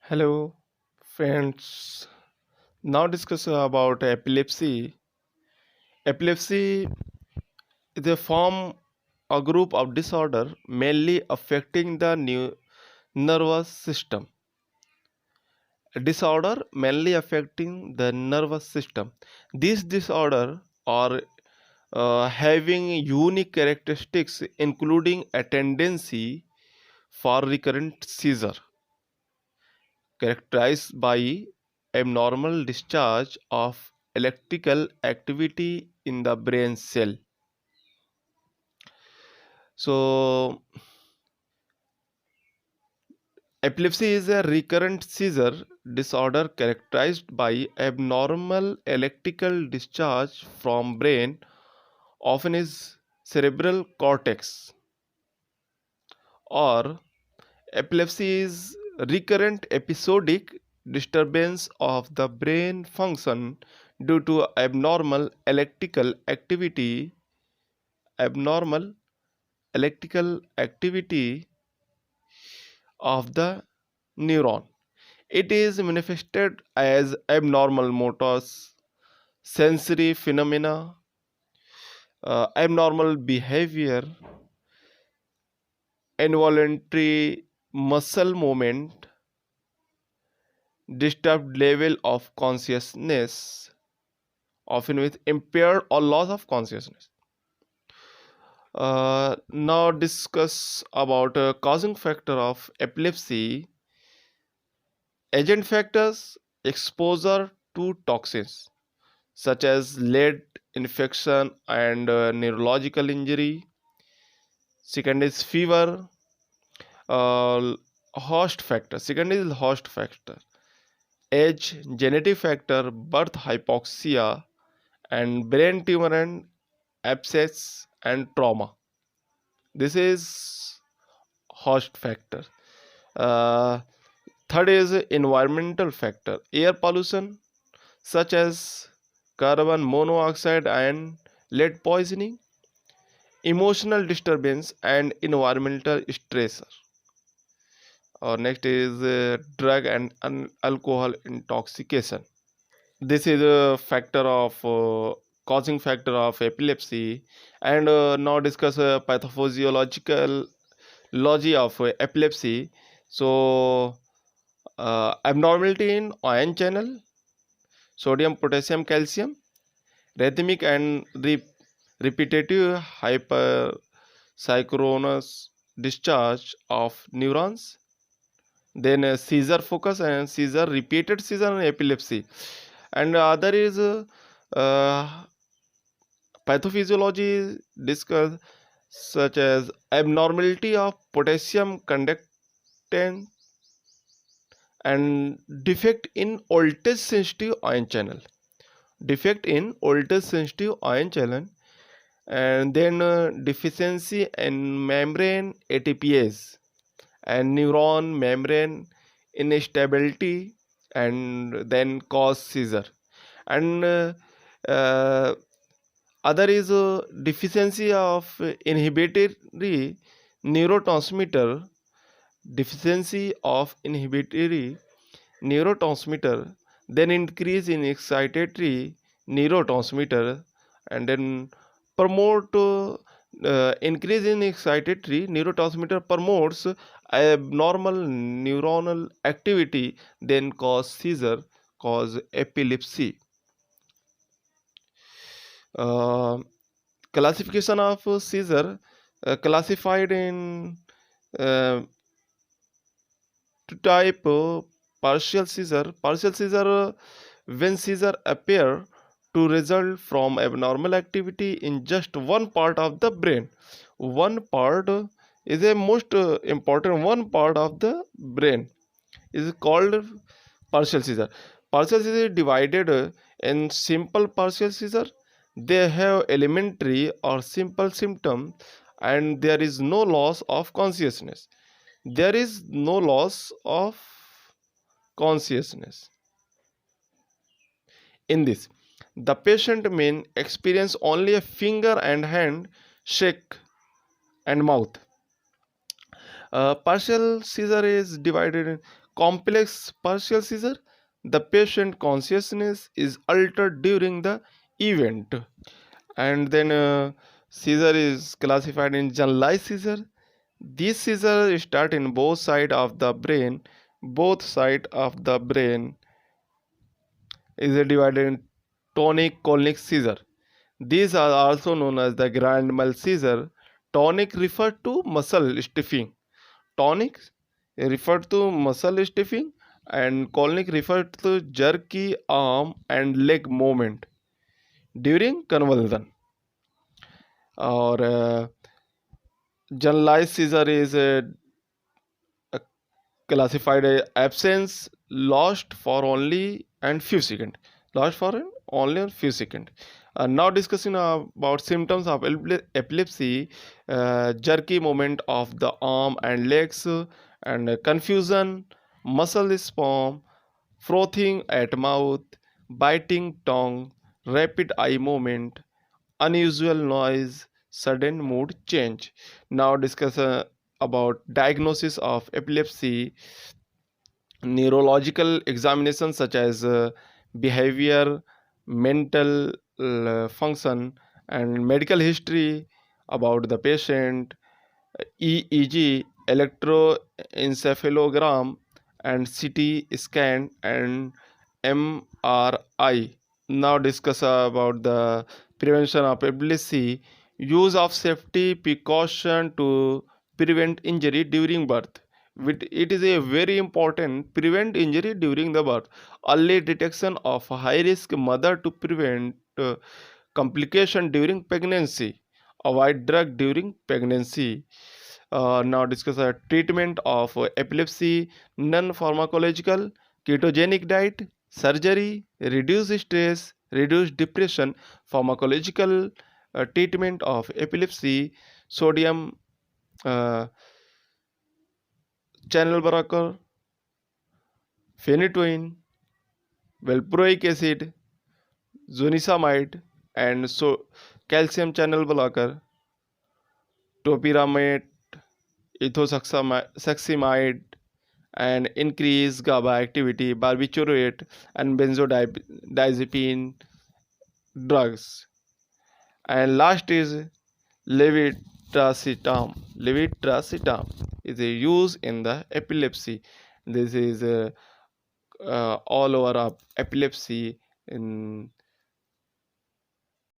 Hello, friends. Now discuss about epilepsy. Epilepsy is a form or group of disorder mainly affecting the nervous system. A disorder mainly affecting the nervous system. These disorder are having unique characteristics, including a tendency for recurrent seizure, characterized by abnormal discharge of electrical activity in the brain cell. So, epilepsy is a recurrent seizure disorder characterized by abnormal electrical discharge from brain, often is cerebral cortex, or epilepsy is recurrent episodic disturbance of the brain function due to abnormal electrical activity of the neuron. It is manifested as abnormal motor sensory phenomena, abnormal behavior, involuntary muscle movement, disturbed level of consciousness, often with impaired or loss of consciousness. Now discuss about causing factor of epilepsy. Agent factors: exposure to toxins such as lead infection and neurological injury. Second is fever. Host factor. Second is host factor. Age, genetic factor, birth hypoxia, and brain tumor and abscess and trauma. This is host factor. Uh, Third is environmental factor. Air pollution such as carbon monoxide and lead poisoning, emotional disturbance and environmental stressor. Or next is drug and alcohol intoxication. This is a factor of causing factor of epilepsy. And now discuss pathophysiological logy of epilepsy. So abnormality in ion channel, sodium potassium calcium, rhythmic and repetitive hypersynchronous discharge of neurons, then seizure focus and seizure repeated seizure and epilepsy. And other is uh, pathophysiology discuss such as abnormality of potassium conductance and defect in voltage sensitive ion channel, and then deficiency in membrane ATPase and neuron membrane instability, and then cause seizure. And uh, other is deficiency of neurotransmitter inhibitory neurotransmitter, then increase in excitatory neurotransmitter, and then promote increase in excitatory neurotransmitter promotes abnormal neuronal activity, then cause seizure, cause epilepsy. Uh, Classification of seizure classified in uh, type partial seizure when seizure appear to result from abnormal activity in just one part of the brain. One part is a most important one part of the brain is called partial seizure. Partial seizure is divided in simple partial seizure. They have elementary or simple symptom, and there is no loss of consciousness. There is no loss of consciousness. In this, the patient may experience only a finger and hand shake and mouth. Partial seizure is divided in complex partial seizure, the patient consciousness is altered during the event. And then seizure is classified in generalized seizure. These seizures start in both sides of the brain. Both sides of the brain is divided in tonic-clonic seizure. These are also known as the grand mal seizure. Tonic refer to muscle stiffening. Tonic refer to muscle stiffening and colonic refer to jerky arm and leg movement during convulsion. Or generalized seizure is classified as absence lost for only and few seconds. Lost for only a few seconds. Now discussing about symptoms of epilepsy, jerky movement of the arm and legs, and confusion, muscle spasm, frothing at mouth, biting tongue, rapid eye movement, unusual noise, sudden mood change. Now discuss about diagnosis of epilepsy. Neurological examinations such as behavior, mental function, and medical history about the patient, EEG, electroencephalogram, and CT scan and MRI. Now discuss about the prevention of epilepsy. Use of safety precaution to prevent injury during birth. It is a very important prevent injury during the birth. Early detection of high risk mother to prevent complication during pregnancy. Avoid drug during pregnancy. Now discuss a treatment of epilepsy, non-pharmacological, ketogenic diet, surgery, reduce stress, reduce depression, pharmacological treatment of epilepsy, sodium uh, channel blocker, phenytoin, valproic acid, zonisamide, and calcium channel blocker, topiramate, ethosuximide, and increase GABA activity, barbiturate, and benzodiazepine drugs. And last is levetiracetam. Levetiracetam is a use in the epilepsy. This is all over of epilepsy in